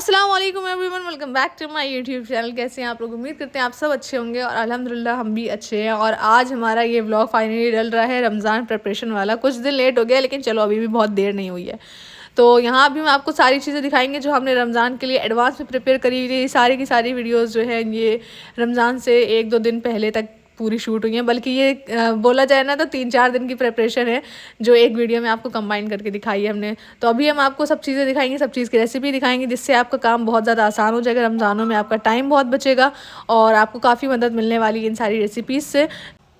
अस्सलाम वालेकुम everyone, welcome back to my YouTube channel. कैसे हैं आप लोग? उम्मीद करते हैं आप सब अच्छे होंगे और अल्हम्दुलिल्लाह हम भी अच्छे हैं। और आज हमारा ये व्लॉग फाइनली डल रहा है रमज़ान प्रिपरेशन वाला। कुछ दिन लेट हो गया लेकिन चलो अभी भी बहुत देर नहीं हुई है। तो यहाँ अभी हम आपको सारी चीज़ें दिखाएंगे जो हमने रमज़ान के लिए एडवांस में प्रिपेयर करी हुई है। सारी की सारी वीडियोज़ जो है ये रमज़ान से 1-2 दिन पहले तक पूरी शूट हुई है। बल्कि ये बोला जाए ना तो 3-4 दिन की प्रिपरेशन है जो एक वीडियो में आपको कंबाइन करके दिखाई है हमने। तो अभी हम आपको सब चीज़ें दिखाएंगे, सब चीज़ की रेसिपी दिखाएंगे जिससे आपका काम बहुत ज़्यादा आसान हो जाएगा। रमज़ानों में आपका टाइम बहुत बचेगा और आपको काफ़ी मदद मिलने वाली इन सारी रेसिपीज़ से।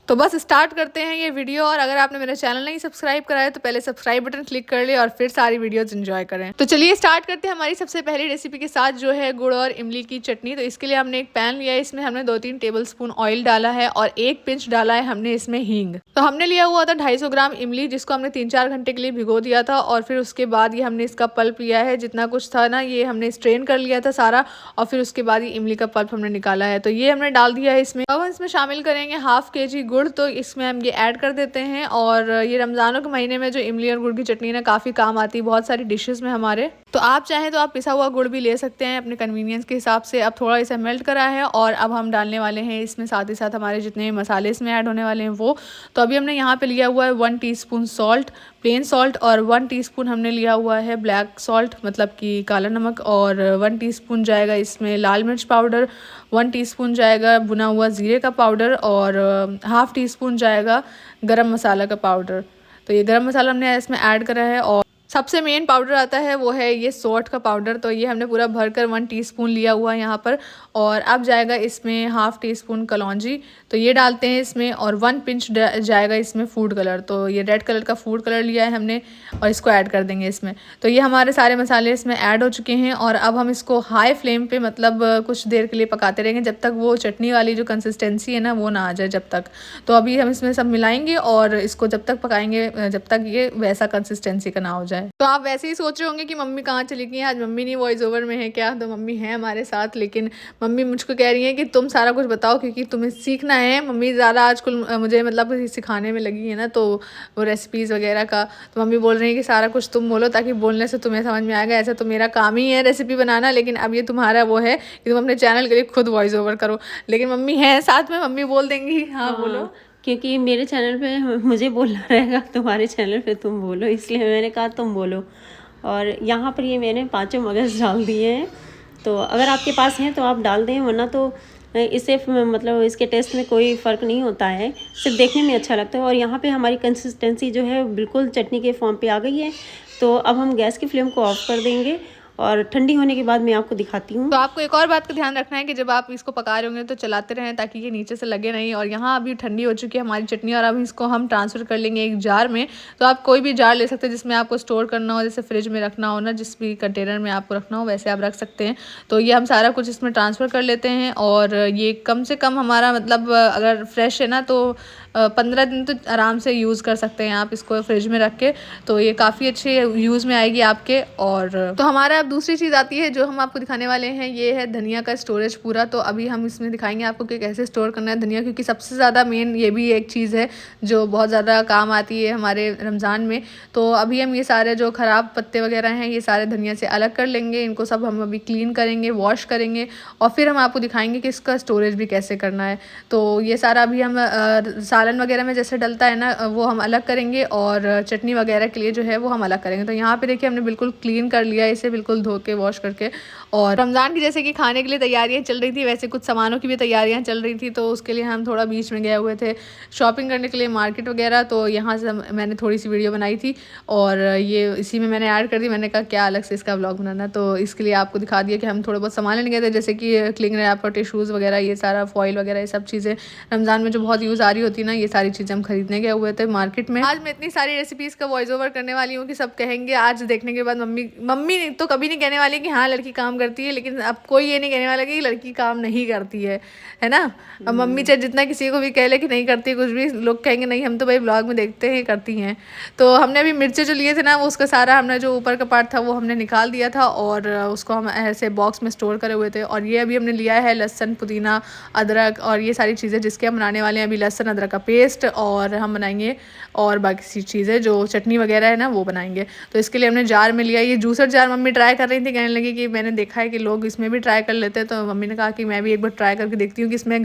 तो बस स्टार्ट करते हैं ये वीडियो। और अगर आपने मेरा चैनल नहीं सब्सक्राइब करा है तो पहले सब्सक्राइब बटन क्लिक कर ले और फिर सारी वीडियोस एंजॉय करें। तो चलिए स्टार्ट करते हैं हमारी सबसे पहली रेसिपी के साथ जो है गुड़ और इमली की चटनी। तो इसके लिए हमने एक पैन लिया है, इसमें हमने 2-3 टेबलस्पून ऑयल डाला है और 1 पिंच डाला है हमने इसमें हींग। तो हमने लिया हुआ था 250 ग्राम इमली जिसको हमने 3-4 घंटे के लिए भिगो दिया था। और फिर उसके बाद ये हमने इसका पल्प लिया है, जितना कुछ था ना ये हमने स्ट्रेन कर लिया था सारा। और फिर उसके बाद ये इमली का पल्प हमने निकाला है, तो ये हमने डाल दिया है इसमें। अब हम इसमें शामिल करेंगे 1/2 kg गुड़। तो इसमें हम ये ऐड कर देते हैं। और ये रमज़ानों के महीने में जो इमली और गुड़ की चटनी ना काफ़ी काम आती है बहुत सारी डिशेस में हमारे। तो आप चाहें तो आप पिसा हुआ गुड़ भी ले सकते हैं अपने कन्वीनियंस के हिसाब से। अब थोड़ा इसे मेल्ट करा है और अब हम डालने वाले हैं इसमें साथ ही साथ हमारे जितने मसाले इसमें ऐड होने वाले हैं वो। तो अभी हमने यहाँ पे लिया हुआ है 1 टीस्पून सॉल्ट, प्लेन सॉल्ट, और 1 टीस्पून हमने लिया हुआ है ब्लैक सॉल्ट मतलब कि काला नमक, और 1 टीस्पून जाएगा इसमें लाल मिर्च पाउडर, 1 टीस्पून जाएगा भुना हुआ ज़ीरे का पाउडर, और 1/2 टीस्पून जाएगा गरम मसाला का पाउडर। तो ये गरम मसाला हमने इसमें ऐड करा है। और सबसे मेन पाउडर आता है वो है ये सौंठ का पाउडर। तो ये हमने पूरा भरकर 1 टीस्पून लिया हुआ है यहाँ पर। और अब जाएगा इसमें 1/2 टीस्पून कलौंजी, तो ये डालते हैं इसमें। और 1 पिंच जाएगा इसमें फूड कलर, तो ये रेड कलर का फूड कलर लिया है हमने और इसको ऐड कर देंगे इसमें। तो ये हमारे सारे मसाले इसमें ऐड हो चुके हैं। और अब हम इसको हाई फ्लेम पे मतलब कुछ देर के लिए पकाते रहेंगे जब तक वो चटनी वाली जो कंसिस्टेंसी है ना वो ना आ जाए जब तक। तो अभी हम इसमें सब मिलाएंगे और इसको जब तक पकाएंगे जब तक ये वैसा कंसिस्टेंसी का ना हो जाए। तो आप वैसे ही सोच रहे होंगे कि मम्मी कहाँ चली गई हैं, आज मम्मी नहीं वॉइस ओवर में है क्या? तो मम्मी है हमारे साथ, लेकिन मम्मी मुझको कह रही है कि तुम सारा कुछ बताओ क्योंकि तुम्हें सीखना है। मम्मी ज़्यादा आजकल मुझे मतलब सिखाने में लगी है ना, तो वो रेसिपीज़ वगैरह का। तो मम्मी बोल रही है कि सारा कुछ तुम बोलो ताकि बोलने से तुम्हें समझ में आएगा। ऐसा तो मेरा काम ही है रेसिपी बनाना, लेकिन अब ये तुम्हारा वो है कि तुम अपने चैनल के लिए खुद वॉइस ओवर करो। लेकिन मम्मी है साथ में, मम्मी बोल देंगी। हाँ बोलो। क्योंकि मेरे चैनल पे मुझे बोलना रहेगा, तुम्हारे चैनल पे तुम बोलो, इसलिए मैंने कहा तुम बोलो। और यहाँ पर ये मैंने 5 मगज़ डाल दिए हैं। तो अगर आपके पास हैं तो आप डाल दें, वरना तो इससे मतलब इसके टेस्ट में कोई फ़र्क नहीं होता है, सिर्फ देखने में अच्छा लगता है। और यहाँ पे हमारी कंसिस्टेंसी जो है बिल्कुल चटनी के फॉर्म पे आ गई है। तो अब हम गैस की फ्लेम को ऑफ कर देंगे और ठंडी होने के बाद मैं आपको दिखाती हूँ। तो आपको एक और बात का ध्यान रखना है कि जब आप इसको पका रहे होंगे तो चलाते रहें ताकि ये नीचे से लगे नहीं। और यहाँ अभी ठंडी हो चुकी है हमारी चटनी और अब इसको हम ट्रांसफ़र कर लेंगे एक जार में। तो आप कोई भी जार ले सकते हैं जिसमें आपको स्टोर करना हो, जैसे फ्रिज में रखना हो ना, जिस भी कंटेनर में आपको रखना हो वैसे आप रख सकते हैं। तो ये हम सारा कुछ इसमें ट्रांसफ़र कर लेते हैं। और ये कम से कम हमारा मतलब अगर फ्रेश है ना तो 15 दिन तो आराम से यूज़ कर सकते हैं आप इसको फ्रिज में रख के। तो ये काफ़ी अच्छे यूज़ में आएगी आपके। और तो हमारा अब दूसरी चीज़ आती है जो हम आपको दिखाने वाले हैं, ये है धनिया का स्टोरेज पूरा। तो अभी हम इसमें दिखाएंगे आपको कि कैसे स्टोर करना है धनिया, क्योंकि सबसे ज़्यादा मेन ये भी एक चीज़ है जो बहुत ज़्यादा काम आती है हमारे रमज़ान में। तो अभी हम ये सारे जो ख़राब पत्ते वगैरह हैं ये सारे धनिया से अलग कर लेंगे, इनको सब हम अभी क्लीन करेंगे, वॉश करेंगे और फिर हम आपको दिखाएंगे कि इसका स्टोरेज भी कैसे करना है। तो ये सारा अभी हम सालन वगैरह में जैसे डलता है ना वो हम अलग करेंगे और चटनी वगैरह के लिए जो है वो हम अलग करेंगे। तो यहाँ पे देखिए हमने बिल्कुल क्लीन कर लिया इसे, बिल्कुल धो के वॉश करके। और रमज़ान की जैसे कि खाने के लिए तैयारियां चल रही थी वैसे कुछ सामानों की भी तैयारियां चल रही थी। तो उसके लिए हम थोड़ा बीच में गए हुए थे शॉपिंग करने के लिए मार्केट वगैरह। तो यहाँ से मैंने थोड़ी सी वीडियो बनाई थी और ये इसी में मैंने ऐड कर दी। मैंने कहा क्या अलग से इसका व्लॉग बनाना, तो इसके लिए आपको दिखा दिया कि हम थोड़े बहुत सामान लेने गए थे जैसे कि क्लिंग रैपर, टिश्यूज़ वगैरह, ये सारा फॉइल वगैरह, ये सब चीज़ें रमज़ान में जो बहुत यूज़ आ रही होती है ना, ये सारी चीज़ें हम खरीदने गए हुए थे मार्केट में। आज मैं इतनी सारी रेसिपीज़ का वॉइस ओवर करने वाली हूँ कि सब कहेंगे आज देखने के बाद मम्मी तो कभी नहीं कहने वाली कि हाँ लड़की काम करती है, लेकिन अब कोई ये नहीं कहने वाला कि लड़की काम नहीं करती है ना। अब मम्मी चाहे जितना किसी को भी कह ले कि नहीं करती कुछ भी, लोग कहेंगे नहीं हम तो भाई ब्लॉग में देखते हैं करती हैं। तो हमने अभी मिर्चे जो लिए थे ना वो उसका सारा हमने जो ऊपर का पार्ट था वो हमने निकाल दिया था और उसको हम ऐसे बॉक्स में स्टोर करे हुए थे। और ये अभी हमने लिया है लहसुन, पुदीना, अदरक और ये सारी चीज़ें जिसके हम बनाने वाले हैं अभी लहसुन अदरक का पेस्ट, और हम बनाएंगे और बाकी सी चीज़ें जो चटनी वगैरह है ना वो बनाएंगे। तो इसके लिए हमने जार में लिया। ये जूसर जार मम्मी ट्राई कर रही थी, कहने लगी कि मैंने देखा है कि लोग इसमें भी ट्राई कर लेते हैं, तो मम्मी ने कहा कि मैं भी एक बार ट्राई करके देखती हूँ कि इसमें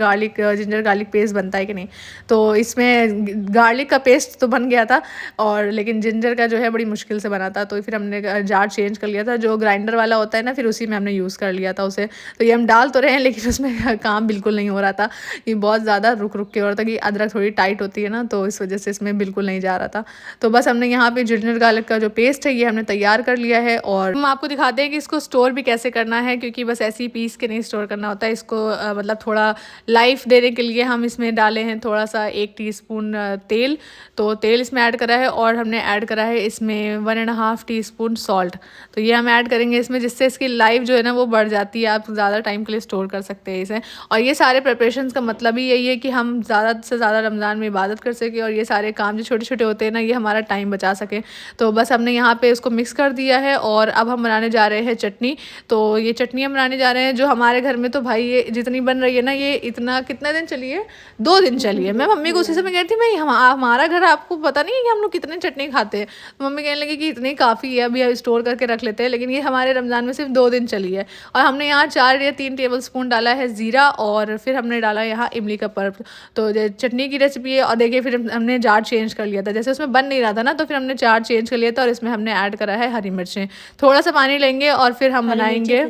जिंजर गार्लिक पेस्ट बनता है कि नहीं। तो इसमें गार्लिक का पेस्ट तो बन गया था, और लेकिन जिंजर का जो है बड़ी मुश्किल से बना था। तो फिर हमने जार चेंज कर लिया था, जो ग्राइंडर वाला होता है ना, फिर उसी में हमने यूज़ कर लिया था उसे। तो ये हम डाल तो रहे हैं लेकिन उसमें काम बिल्कुल नहीं हो रहा था, ये बहुत ज़्यादा रुक रुक के हो रहा था कि अदरक थोड़ी टाइट होती है ना, तो इस वजह से इसमें बिल्कुल नहीं जा रहा था। तो बस हमने यहाँ पे जिंजर गार्लिक का जो पेस्ट है ये हमने तैयार कर लिया है, और हम आपको दिखाते हैं कि इसको स्टोर भी कैसे करना है, क्योंकि बस ऐसे ही पीस के नहीं स्टोर करना होता है इसको। मतलब थोड़ा लाइफ देने के लिए हम इसमें डाले हैं थोड़ा सा 1 टीस्पून तेल। तो तेल इसमें ऐड करा है, और हमने ऐड करा है इसमें 1.5 टीस्पून सॉल्ट। तो ये हम ऐड करेंगे इसमें, जिससे इसकी लाइफ जो है ना वो बढ़ जाती है, आप ज़्यादा टाइम के लिए स्टोर कर सकते हैं इसे। और ये सारे प्रिपरेशंस का मतलब ही यही है कि हम ज़्यादा से ज़्यादा रमज़ान में इबादत कर सकें, और ये सारे काम जो छोटे छोटे होते हैं ना ये हमारा टाइम बचा सके। तो बस हमने यहाँ पे उसको मिक्स कर दिया है, और अब हम बनाने जा रहे हैं चटनी। तो ये चटनी हम बनाने जा रहे हैं जो हमारे घर में तो भाई ये जितनी बन रही है ना, ये इतना कितने दिन चली है, 2 दिन चली है। मैं मम्मी को उसी समय कहती थी भाई हमारा घर आपको पता नहीं है कि हम लोग कितने चटनी खाते हैं। तो मम्मी कहने लगी कि इतनी काफ़ी है, अभी स्टोर करके रख लेते हैं, लेकिन ये हमारे रमज़ान में सिर्फ 2 दिन चली है। और हमने यहाँ 4 या 3 टेबल स्पून डाला है ज़ीरा, और फिर हमने डाला यहाँ इमली का पल्प। तो चटनी की रेसिपी है, और देखिए फिर हमने जार चेंज कर लिया था, जैसे उसमें बन नहीं रहा था ना, तो फिर हमने जार चेंज कर लिया था, और इसमें हमने ऐड करा है हरी मिर्चें। थोड़ा सा पानी लेंगे और फिर हम बनाएंगे।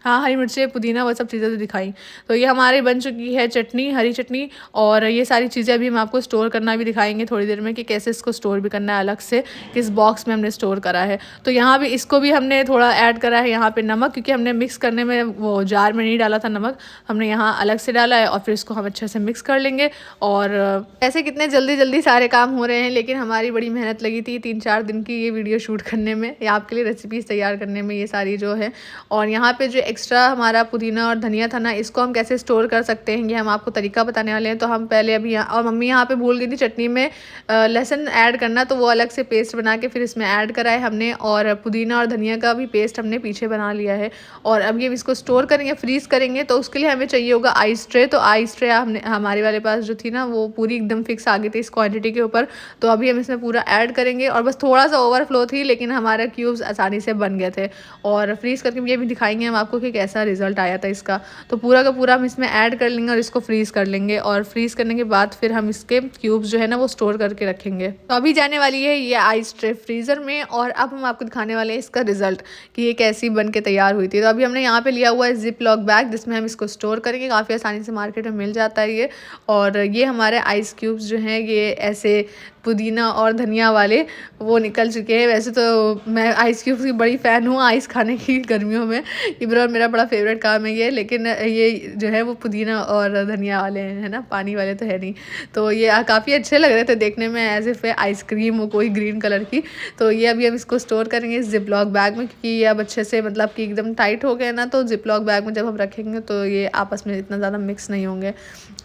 हाँ, हरी मिर्चें, पुदीना, वो सब चीज़ें तो दिखाई। तो ये हमारी बन चुकी है चटनी, हरी चटनी। और ये सारी चीज़ें अभी हम आपको स्टोर करना भी दिखाएंगे थोड़ी देर में, कि कैसे इसको स्टोर भी करना है अलग से, किस बॉक्स में हमने स्टोर करा है। तो यहाँ भी इसको भी हमने थोड़ा ऐड करा है यहाँ पे नमक, क्योंकि हमने मिक्स करने में वो जार में नहीं डाला था नमक, हमने यहाँ अलग से डाला है। और फिर इसको हम अच्छे से मिक्स कर लेंगे। और ऐसे कितने जल्दी जल्दी सारे काम हो रहे हैं, लेकिन हमारी बड़ी मेहनत लगी थी 3-4 दिन की ये वीडियो शूट करने में, या आपके लिए रेसिपीज़ तैयार करने में, ये सारी जो है। और यहाँ पे जो एक्स्ट्रा हमारा पुदीना और धनिया था ना, इसको हम कैसे स्टोर कर सकते हैं ये हम आपको तरीका बताने वाले हैं। तो हम पहले अभी और मम्मी यहाँ पे भूल गई थी चटनी में लहसुन ऐड करना, तो वो अलग से पेस्ट बना के फिर इसमें ऐड करा है हमने। और पुदीना और धनिया का भी पेस्ट हमने पीछे बना लिया है। और अब ये इसको स्टोर करेंगे, फ्रीज़ करेंगे। तो उसके लिए हमें चाहिए होगा आइस ट्रे। तो आइस ट्रे हमने हमारे वाले पास जो थी ना वो पूरी एकदम फिक्स आ गई थी इस क्वान्टिटी के ऊपर। तो अभी हम इसमें पूरा ऐड करेंगे, और बस थोड़ा सा ओवरफ्लो थी, लेकिन हमारे क्यूब्स आसानी से बन गए थे। और फ्रीज़ करके ये भी दिखाएंगे हम आपको कि कैसा रिजल्ट आया था इसका। तो पूरा का पूरा हम इसमें ऐड कर लेंगे और इसको फ्रीज़ कर लेंगे। और फ्रीज़ करने के बाद फिर हम इसके क्यूब्स जो है ना वो स्टोर करके रखेंगे। तो अभी जाने वाली है ये आइस ट्रे फ्रीज़र में, और अब हम आपको दिखाने वाले हैं इसका रिजल्ट कि ये कैसी बन के तैयार हुई थी। तो अभी हमने यहाँ पे लिया हुआ है जिप लॉक बैग, जिसमें हम इसको स्टोर करेंगे। काफ़ी आसानी से मार्केट में मिल जाता है ये। और ये हमारे आइस क्यूब्स जो हैं ये ऐसे पुदीना और धनिया वाले वो निकल चुके हैं। वैसे तो मैं आइस क्यूब्स की बड़ी फ़ैन हूँ आइस खाने की गर्मियों में, इब्रार मेरा बड़ा फेवरेट काम है ये। लेकिन ये जो है वो पुदीना और धनिया वाले हैं, है ना, पानी वाले तो है नहीं। तो ये काफ़ी अच्छे लग रहे थे देखने में, एज इफ़ आइसक्रीम हो कोई ग्रीन कलर की। तो ये अभी हम इसको स्टोर करेंगे इस जिप लॉक बैग में, क्योंकि ये अब अच्छे से मतलब कि एकदम टाइट हो गए ना। तो जिप लॉक बैग में जब हम रखेंगे तो ये आपस में इतना ज़्यादा मिक्स नहीं होंगे।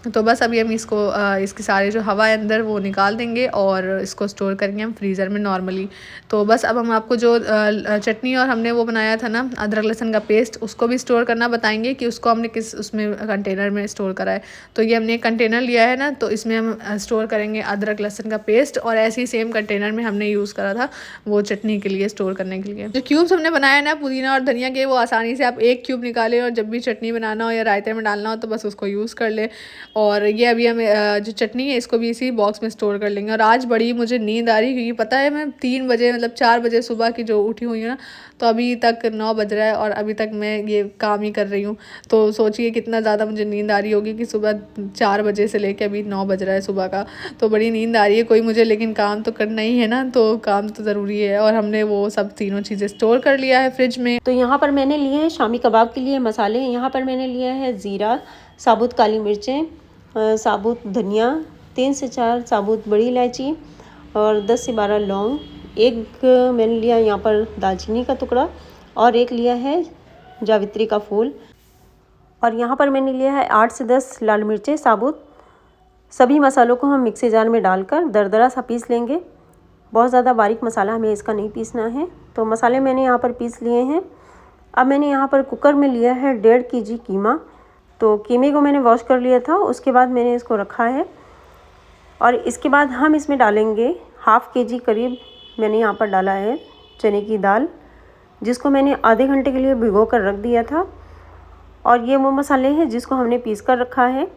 तो बस अभी हम इसको इसकी सारी जो हवा है अंदर वो निकाल देंगे, और इसको स्टोर करेंगे हम फ्रीज़र में नॉर्मली। तो बस अब हम आपको जो चटनी और हमने वो बनाया था ना अदरक लहसुन का पेस्ट, उसको भी स्टोर करना बताएंगे कि उसको हमने किस उसमें कंटेनर में स्टोर करा है। तो ये हमने एक कंटेनर लिया है ना, तो इसमें हम स्टोर करेंगे अदरक लहसुन का पेस्ट। और ऐसे ही सेम कंटेनर में हमने यूज़ करा था वो चटनी के लिए स्टोर करने के लिए। जो क्यूब्स हमने बनाया ना पुदीना और धनिया के, वो आसानी से आप एक क्यूब निकालें और जब भी चटनी बनाना हो या रायते में डालना हो तो बस उसको यूज़ कर लें। और ये अभी हम जो चटनी है इसको भी इसी बॉक्स में स्टोर कर लेंगे। और आज बड़ी मुझे नींद आ रही, क्योंकि पता है मैं 3 बजे मतलब 4 बजे सुबह की जो उठी हुई हूँ ना, तो अभी तक 9 बज रहा है और अभी तक मैं ये काम ही कर रही हूँ। तो सोचिए कितना ज़्यादा मुझे नींद आ रही होगी कि सुबह 4 बजे से लेकर अभी 9 बज रहा है सुबह का। तो बड़ी नींद आ रही है कोई मुझे, लेकिन काम तो करना ही है ना, तो काम तो ज़रूरी है। और हमने वो सब तीनों चीज़ें स्टोर कर लिया है फ्रिज में। तो यहाँ पर मैंने लिए हैं शामी कबाब के लिए मसाले। यहाँ पर मैंने लिया है ज़ीरा, साबुत काली मिर्चें, साबुत धनिया, 3 से 4 साबुत बड़ी इलायची और 10 से 12 लौंग। एक मैंने लिया यहाँ पर दालचीनी का टुकड़ा, और एक लिया है जावित्री का फूल। और यहाँ पर मैंने लिया है 8 से 10 लाल मिर्चें साबुत। सभी मसालों को हम मिक्सी जार में डालकर दरदरा सा पीस लेंगे। बहुत ज़्यादा बारीक मसाला हमें इसका नहीं पीसना है। तो मसाले मैंने यहाँ पर पीस लिए हैं। अब मैंने यहाँ पर कुकर में लिया है 1.5 kg कीमा। तो कीमे को मैंने वॉश कर लिया था, उसके बाद मैंने इसको रखा है। और इसके बाद हम इसमें डालेंगे हाफ़ kg करीब मैंने यहाँ पर डाला है चने की दाल, जिसको मैंने आधे घंटे के लिए भिगो कर रख दिया था। और ये वो मसाले हैं जिसको हमने पीस कर रखा है,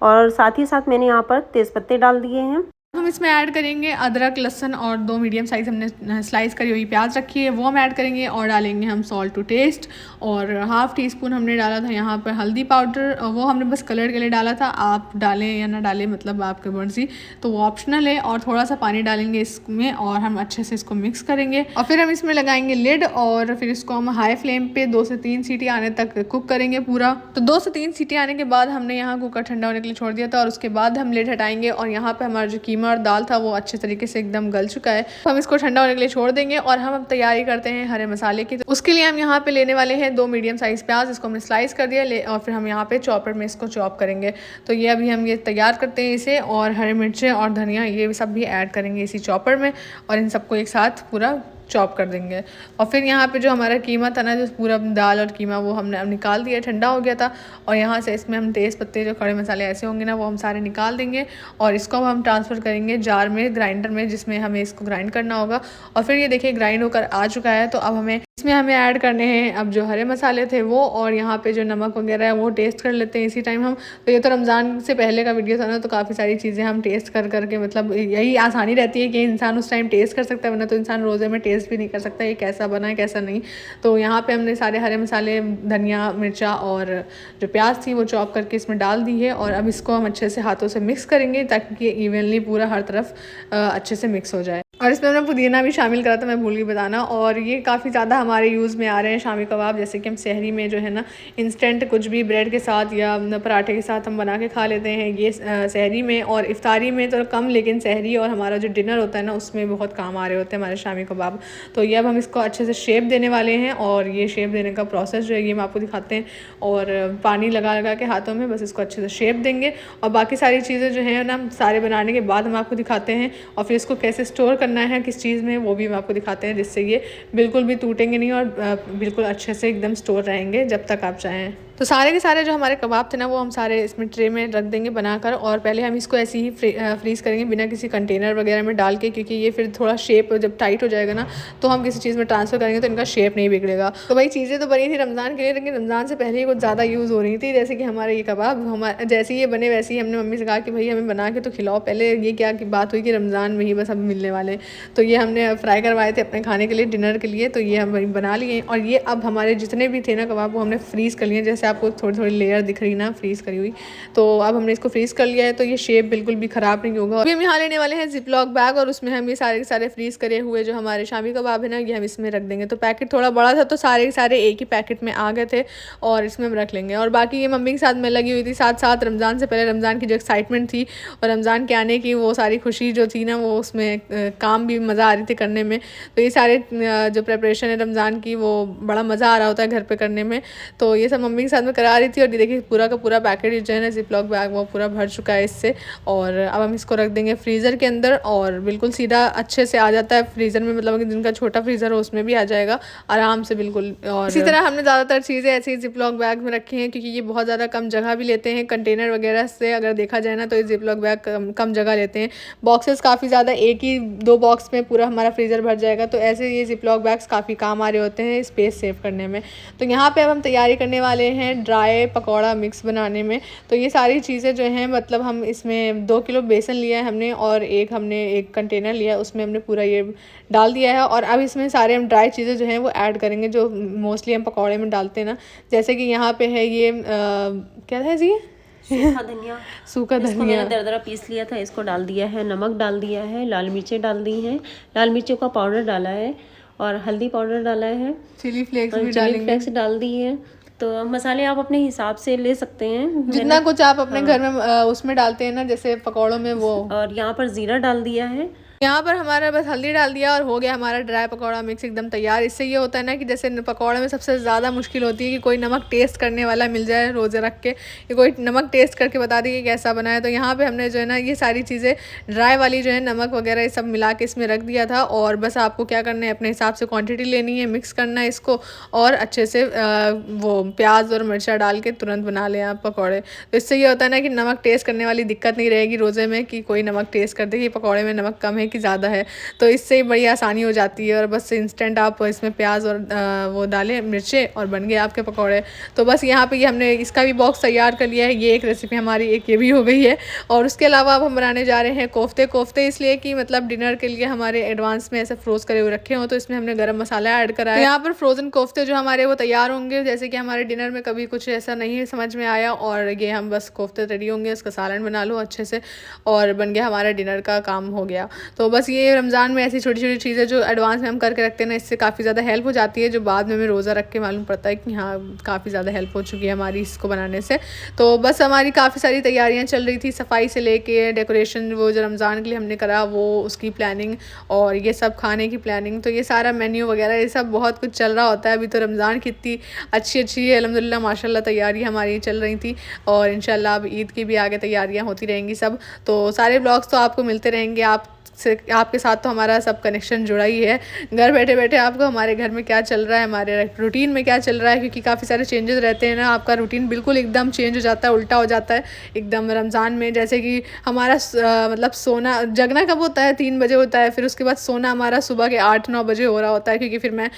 और साथ ही साथ मैंने यहाँ पर तेज़पत्ते डाल दिए हैं। हम इसमें ऐड करेंगे अदरक, लहसुन और 2 मीडियम साइज़ हमने स्लाइस करी हुई प्याज रखी है, वो हम ऐड करेंगे। और डालेंगे हम सॉल्ट टू टेस्ट, और हाफ़ टी स्पून हमने डाला था यहाँ पर हल्दी पाउडर, वो हमने बस कलर के लिए डाला था, आप डालें या ना डालें मतलब आपकी मर्ज़ी, तो वो ऑप्शनल है। और थोड़ा सा पानी डालेंगे इसमें और हम अच्छे से इसको मिक्स करेंगे। और फिर हम इसमें लगाएंगे लिड, और फिर इसको हम हाई फ्लेम पे 2 से 3 सीटी आने तक कुक करेंगे पूरा। तो 2 से 3 सीटी आने के बाद हमने यहाँ कुकर ठंडा होने के लिए छोड़ दिया था, और उसके बाद हम लिड हटाएंगे। और यहाँ पे हमारा जो कीमा और दाल था वो अच्छे तरीके से एकदम गल चुका है, तो हम इसको ठंडा होने के लिए छोड़ देंगे। और हम अब तैयारी करते हैं हरे मसाले की। तो उसके लिए हम यहाँ पे लेने वाले हैं 2 मीडियम साइज़ प्याज, इसको हमने स्लाइस कर दिया और फिर हम यहाँ पे चॉपर में इसको चॉप करेंगे। तो ये अभी हम ये तैयार करते हैं इसे, और हरे मिर्चें और धनिया ये सब भी ऐड करेंगे इसी चॉपर में, और इन सबको एक साथ पूरा चॉप कर देंगे। और फिर यहाँ पे जो हमारा कीमा था ना, जो पूरा दाल और कीमा, वो हमने अब निकाल दिया, ठंडा हो गया था। और यहाँ से इसमें हम तेज़ पत्ते जो खड़े मसाले ऐसे होंगे ना, वो हम सारे निकाल देंगे, और इसको हम ट्रांसफ़र करेंगे जार में, ग्राइंडर में, जिसमें हमें इसको ग्राइंड करना होगा। और फिर ये देखिए ग्राइंड होकर आ चुका है। तो अब इसमें हमें ऐड करने हैं अब जो हरे मसाले थे वो, और यहाँ पे जो नमक वगैरह है वो टेस्ट कर लेते हैं इसी टाइम हम। तो ये तो रमज़ान से पहले का वीडियो था ना, तो काफ़ी सारी चीज़ें हम टेस्ट कर करके, मतलब यही आसानी रहती है कि इंसान उस टाइम टेस्ट कर सकता है, वरना तो इंसान रोज़े में टेस्ट भी नहीं कर सकता ये कैसा बना है कैसा नहीं। तो यहाँ पे हमने सारे हरे मसाले, धनिया, मिर्चा और जो प्याज थी वो चॉप करके इसमें डाल दी है। और अब इसको हम अच्छे से हाथों से मिक्स करेंगे ताकि इवनली पूरा हर तरफ अच्छे से मिक्स हो जाए। और इसमें हमने पुदीना भी शामिल करा था, मैं भूल गई बताना। और ये काफ़ी ज़्यादा हमारे यूज़ में आ रहे हैं शामी कबाब, जैसे कि हम सहरी में जो है ना इंस्टेंट कुछ भी ब्रेड के साथ या पराठे के साथ हम बना के खा लेते हैं ये सहरी में। और इफ्तारी में तो कम, लेकिन सहरी और हमारा जो डिनर होता है ना उसमें बहुत काम आ रहे होते हैं हमारे शामी कबाब। तो ये अब हम इसको अच्छे से शेप देने वाले हैं, और ये शेप देने का प्रोसेस जो है ये हम आपको दिखाते हैं। और पानी लगा लगा के हाथों में बस इसको अच्छे से शेप देंगे, और बाकी सारी चीज़ें जो है ना सारे बनाने के बाद हम आपको दिखाते हैं। और फिर इसको कैसे स्टोर करना है किस चीज़ में वो भी हम आपको दिखाते हैं, जिससे ये बिल्कुल भी टूटेंगे नहीं और बिल्कुल अच्छे से एकदम स्टोर रहेंगे जब तक आप चाहें। तो सारे के सारे जो हमारे कबाब थे ना वो हम सारे इसमें ट्रे में रख देंगे बनाकर, और पहले हम इसको ऐसे ही फ्रीज़ करेंगे बिना किसी कंटेनर वगैरह में डाल के, क्योंकि ये फिर थोड़ा शेप जब टाइट हो जाएगा ना तो हम किसी चीज़ में ट्रांसफ़र करेंगे तो इनका शेप नहीं बिगड़ेगा। तो भाई चीज़ें तो बनी थी रमज़ान के लिए, लेकिन रमज़ान से पहले ही कुछ ज़्यादा यूज़ हो रही थी। जैसे कि हमारे ये कबाब जैसे ही ये बने वैसे ही हमने मम्मी से कहा कि भाई हमें बना के तो खिलाओ। पहले ये क्या की बात हुई कि रमज़ान में ही बस हमें मिलने वाले, तो ये हमने फ्राई करवाए थे अपने खाने के लिए, डिनर के लिए। तो ये हम बना लिए, और ये अब हमारे जितने भी थे ना कबाब वो हमने फ्रीज़ कर लिए, जैसे आपको थोड़ी थोड़ी लेयर दिख रही ना फ्रीज़ करी हुई। तो अब हमने इसको फ्रीज़ कर लिया है, तो ये शेप बिल्कुल भी ख़राब नहीं होगा। अभी हम यहाँ लेने वाले हैं जिपलॉक बैग, और उसमें हम ये सारे के सारे फ्रीज़ करे हुए जो हमारे शामी कबाब है ना ये हम इसमें रख देंगे। तो पैकेट थोड़ा बड़ा था तो सारे के सारे एक ही पैकेट में आ गए थे, और इसमें हम रख लेंगे। और बाकी ये मम्मी के साथ मैं लगी हुई थी साथ साथ, रमज़ान से पहले रमज़ान की जो एक्साइटमेंट थी और रमज़ान के आने की वो सारी खुशी जो थी ना, वो उसमें काम भी मज़ा आ रही थी करने में। तो ये सारे जो प्रिपरेशन है रमज़ान की वो बड़ा मज़ा आ रहा होता है घर पे करने में। तो ये सब मम्मी के साथ में करा रही थी, और ये देखिए पूरा का पूरा पैकेट जो है ना जिपलॉक बैग वो पूरा भर चुका है इससे। और अब हम इसको रख देंगे फ्रीज़र के अंदर, और बिल्कुल सीधा अच्छे से आ जाता है फ्रीज़र में, मतलब जिनका छोटा फ्रीज़र हो उसमें भी आ जाएगा आराम से बिल्कुल। और इसी तरह हमने ज़्यादातर चीज़ें ऐसे ही जिपलॉक बैग में रखी हैं, क्योंकि ये बहुत ज़्यादा कम जगह भी लेते हैं कंटेनर वगैरह से अगर देखा जाए ना, तो ये जिपलॉक बैग कम जगह लेते हैं। बॉक्सेस काफ़ी ज़्यादा, एक ही 2 बॉक्स में पूरा हमारा फ्रीज़र भर जाएगा। तो ऐसे ये जिपलॉक बैग्स काफ़ी काम आ रहे होते हैं स्पेस सेव करने में। तो यहाँ पे अब हम तैयारी करने वाले हैं ड्राई पकौड़ा मिक्स बनाने में। तो ये सारी चीज़ें जो हैं, मतलब हम इसमें 2 किलो बेसन लिया है हमने, और हमने एक कंटेनर लिया है उसमें हमने पूरा ये डाल दिया है। और अब इसमें सारे हम ड्राई चीज़ें जो हैं वो ऐड करेंगे जो मोस्टली हम पकौड़े में डालते हैं ना, जैसे कि यहाँ पे है ये क्या है जी, सूखा धनिया मैंने दरदरा पीस लिया था, इसको डाल दिया है, नमक डाल दिया है, लाल मिर्चें डाल दी हैं, लाल मिर्चों का पाउडर डाला है, और हल्दी पाउडर डाला है, चिली फ्लेक्स भी चिली फ्लेक्स डाल दी है। तो मसाले आप अपने हिसाब से ले सकते हैं, जितना कुछ आप अपने घर में उसमें डालते हैं ना, जैसे पकौड़ों में वो। और यहाँ पर ज़ीरा डाल दिया है, यहाँ पर हमारा बस हल्दी डाल दिया और हो गया हमारा ड्राई पकौड़ा मिक्स एकदम तैयार। इससे ये होता है ना कि जैसे पकौड़े में सबसे ज़्यादा मुश्किल होती है कि कोई नमक टेस्ट करने वाला मिल जाए रोज़े रख के, या कोई नमक टेस्ट करके बता दे कि कैसा बना है। तो यहाँ पे हमने जो है ना ये सारी चीज़ें ड्राई वाली जो है नमक वगैरह ये सब मिला के इसमें रख दिया था। और बस आपको क्या करना है, अपने हिसाब से क्वान्टिटी लेनी है, मिक्स करना है इसको और अच्छे से वो प्याज और मिर्चा डाल के तुरंत बना लें आप पकौड़े। तो इससे ये होता है ना कि नमक टेस्ट करने वाली दिक्कत नहीं रहेगी रोज़े में कि कोई नमक टेस्ट कर दे कि पकौड़े में नमक कम है कि ज़्यादा है। तो इससे ही बड़ी आसानी हो जाती है और बस इंस्टेंट आप इसमें प्याज और वो डालें मिर्चें और बन गए आपके पकौड़े। तो बस यहाँ पे ये हमने इसका भी बॉक्स तैयार कर लिया है। ये एक रेसिपी हमारी एक ये भी हो गई है। और उसके अलावा अब हम बनाने जा रहे हैं कोफ्ते इसलिए कि मतलब डिनर के लिए हमारे एडवांस में ऐसे फ्रोज करे हुए रखे हों, तो इसमें हमने गरम मसाला ऐड करा है। तो यहाँ पर फ्रोज़न कोफ्ते जो हमारे वो तैयार होंगे, जैसे कि हमारे डिनर में कभी कुछ ऐसा नहीं समझ में आया और ये हम बस कोफ्ते रेडी होंगे, उसका सालन बना लो अच्छे से और बन गया हमारा डिनर का काम हो गया। तो बस ये रमज़ान में ऐसी छोटी छोटी चीज़ें जो एडवांस में हम करके रखते हैं ना, इससे काफ़ी ज़्यादा हेल्प हो जाती है, जो बाद में हमें रोज़ा रख के मालूम पड़ता है कि हाँ काफ़ी ज़्यादा हेल्प हो चुकी है हमारी इसको बनाने से। तो बस हमारी काफ़ी सारी तैयारियाँ चल रही थी, सफाई से लेके डेकोरेशन, वो जो रमज़ान के लिए हमने करा वो उसकी प्लानिंग और ये सब खाने की प्लानिंग, तो ये सारा मेन्यू वगैरह ये सब बहुत कुछ चल रहा होता है। अभी तो रमज़ान की इतनी अच्छी अल्हम्दुलिल्लाह माशाल्लाह तैयारी हमारी चल रही थी और इंशाल्लाह अब ईद की भी आगे तैयारियां होती रहेंगी सब। तो सारे ब्लॉग्स तो आपको मिलते रहेंगे, आपके साथ तो हमारा सब कनेक्शन जुड़ा ही है। घर बैठे बैठे आपको हमारे घर में क्या चल रहा है, हमारे रूटीन में क्या चल रहा है, क्योंकि काफ़ी सारे चेंजेस रहते हैं ना, आपका रूटीन बिल्कुल एकदम चेंज हो जाता है, उल्टा हो जाता है एकदम रमज़ान में। जैसे कि हमारा मतलब सोना जगना कब होता है, 3 बजे होता है, फिर उसके बाद सोना हमारा सुबह के 8-9 बजे हो रहा होता है, क्योंकि फिर मैं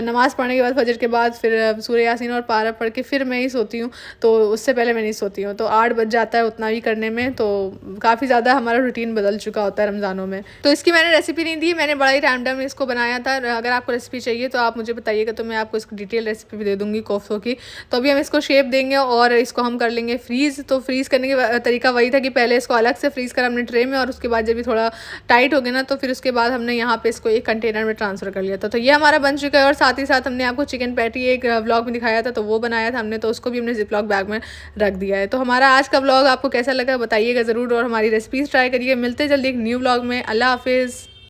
नमाज़ पढ़ने के बाद फजर के बाद फिर सूरह यासीन और पारा पढ़ के फिर मैं ही सोती हूँ, तो उससे पहले मैं नहीं सोती हूँ। तो 8 बज जाता है उतना भी करने में, तो काफ़ी ज़्यादा हमारा रूटीन बदल चुका होता है रमज़ानों में। तो इसकी मैंने रेसिपी नहीं दी, मैंने बड़ा ही रैंडम इसको बनाया था। अगर आपको रेसिपी चाहिए तो आप मुझे बताइएगा, तो मैं आपको इसकी डिटेल रेसिपी भी दे दूँगी कोफ्तों की। तो अभी हम इसको शेप देंगे और इसको हम कर लेंगे फ्रीज़। तो फ्रीज़ करने का तरीका वही था कि पहले इसको अलग से फ्रीज़ करा हमने ट्रे में, और उसके बाद जब भी थोड़ा टाइट हो गया ना, तो फिर उसके बाद हमने यहाँ पे इसको एक कंटेनर में ट्रांसफ़र कर लिया था। तो ये हमारा बन चुका है। और साथ ही साथ हमने आपको चिकन पैटी एक व्लॉग में दिखाया था, तो वो बनाया था हमने, तो उसको भी हमने ज़िप-लॉक बैग में रख दिया है। तो हमारा आज का व्लॉग आपको कैसा लगा बताइएगा ज़रूर, और हमारी रेसिपीज़ ट्राई करिए। मिलते जल्दी एक न्यू व्लॉग में। अल्लाह हाफ़िज़।